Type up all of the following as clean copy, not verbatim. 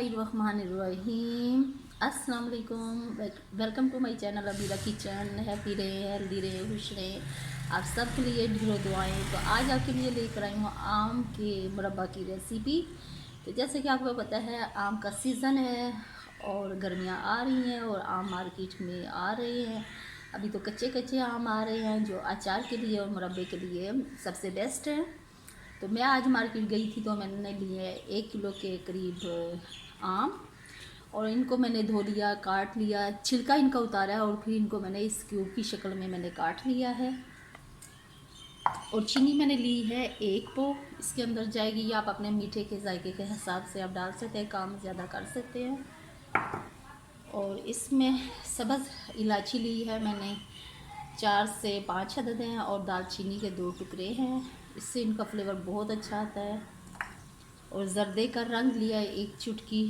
बिस्मिल्लाहिर्रहमानिर्रहीम। अस्सलाम वालेकुम। Welcome to my channel Abira kitchen. Happy रहे, हेल्दी रहे, खुश रहे, आप सब के लिए ढेरों दुआएं। तो आज आपके लिए लेकर आई हूँ आम के मुरब्बा की रेसिपी। तो जैसे कि आपको पता है आम का सीज़न है और गर्मियाँ आ रही हैं और आम मार्केट में आ रहे हैं। अभी तो कच्चे कच्चे आम आ रहे हैं जो अचार के लिए और मुरब्बे के लिए सबसे बेस्ट है। तो मैं आज मार्केट गई थी तो मैंने लिए 1 किलो के करीब आम और इनको मैंने धो लिया, काट लिया, छिलका इनका उतारा है और फिर इनको मैंने इस क्यूब की शक्ल में मैंने काट लिया है। और चीनी मैंने ली है 1 पो, इसके अंदर जाएगी। या आप अपने मीठे के जायके के हिसाब से आप डाल सकते हैं, काम ज़्यादा कर सकते हैं। और इसमें सब्ज़ इलायची ली है मैंने 4 से 5 अदद हैं और दालचीनी के 2 टुकड़े हैं, इससे इनका फ्लेवर बहुत अच्छा आता है। और ज़र्दे का रंग लिया है 1 चुटकी,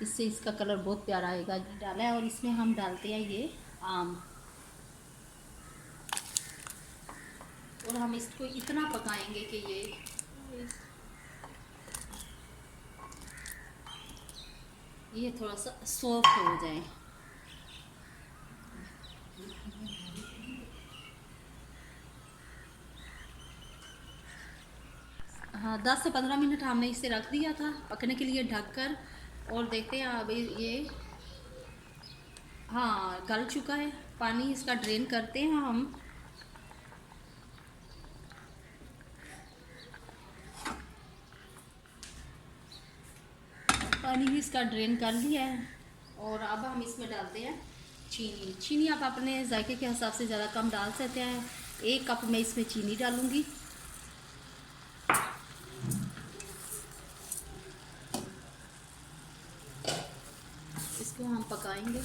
इससे इसका कलर बहुत प्यारा आएगा, डाला है। और इसमें हम डालते हैं ये आम और हम इसको इतना पकाएंगे कि ये थोड़ा सा सॉफ्ट हो जाए। हाँ, 10 से 15 मिनट हमने इसे रख दिया था पकने के लिए ढककर। और देखते हैं अभी ये हाँ गल चुका है। पानी इसका ड्रेन करते हैं हम। पानी भी इसका ड्रेन कर लिया है और अब हम इसमें डालते हैं चीनी। चीनी आप अपने जायके के हिसाब से ज़्यादा कम डाल सकते हैं। 1 कप मैं इसमें चीनी डालूँगी। इसको हम पकाएंगे।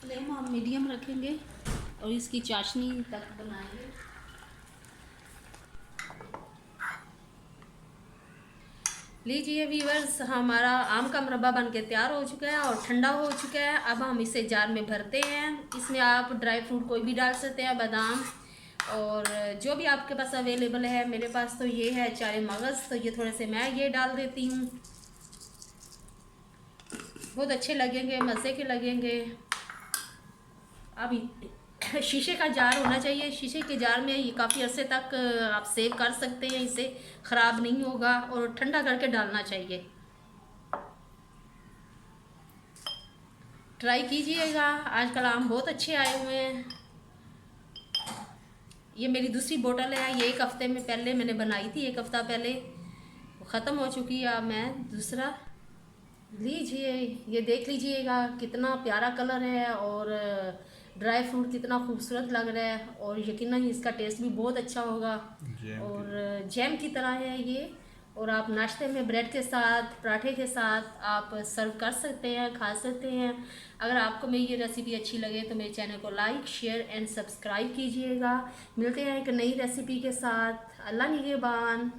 फ्लेम हम मीडियम रखेंगे और इसकी चाशनी तक बनाएंगे। लीजिए व्यूअर्स, हमारा आम का मुरब्बा बन के तैयार हो चुका है और ठंडा हो चुका है। अब हम इसे जार में भरते हैं। इसमें आप ड्राई फ्रूट कोई भी डाल सकते हैं, बादाम और जो भी आपके पास अवेलेबल है। मेरे पास तो ये है चारे मगज़, तो ये थोड़े से मैं ये डाल देती हूँ। बहुत अच्छे लगेंगे, मज़े के लगेंगे। अब शीशे का जार होना चाहिए। शीशे के जार में ये काफ़ी अरसे तक आप सेव कर सकते हैं, इससे ख़राब नहीं होगा। और ठंडा करके डालना चाहिए। ट्राई कीजिएगा, आजकल आम बहुत अच्छे आए हुए हैं। ये मेरी दूसरी बोतल है, ये 1 हफ़्ते में पहले मैंने बनाई थी, 1 हफ़्ता पहले, ख़त्म हो चुकी है। अब मैं दूसरा लीजिए, ये देख लीजिएगा कितना प्यारा कलर है और ड्राई फ्रूट कितना खूबसूरत लग रहा है और यकीनन इसका टेस्ट भी बहुत अच्छा होगा और जैम की तरह है ये। और आप नाश्ते में ब्रेड के साथ, पराठे के साथ आप सर्व कर सकते हैं, खा सकते हैं। अगर आपको मेरी ये रेसिपी अच्छी लगे तो मेरे चैनल को लाइक, शेयर एंड सब्सक्राइब कीजिएगा। मिलते हैं एक नई रेसिपी के साथ। अल्लाह निगहबान।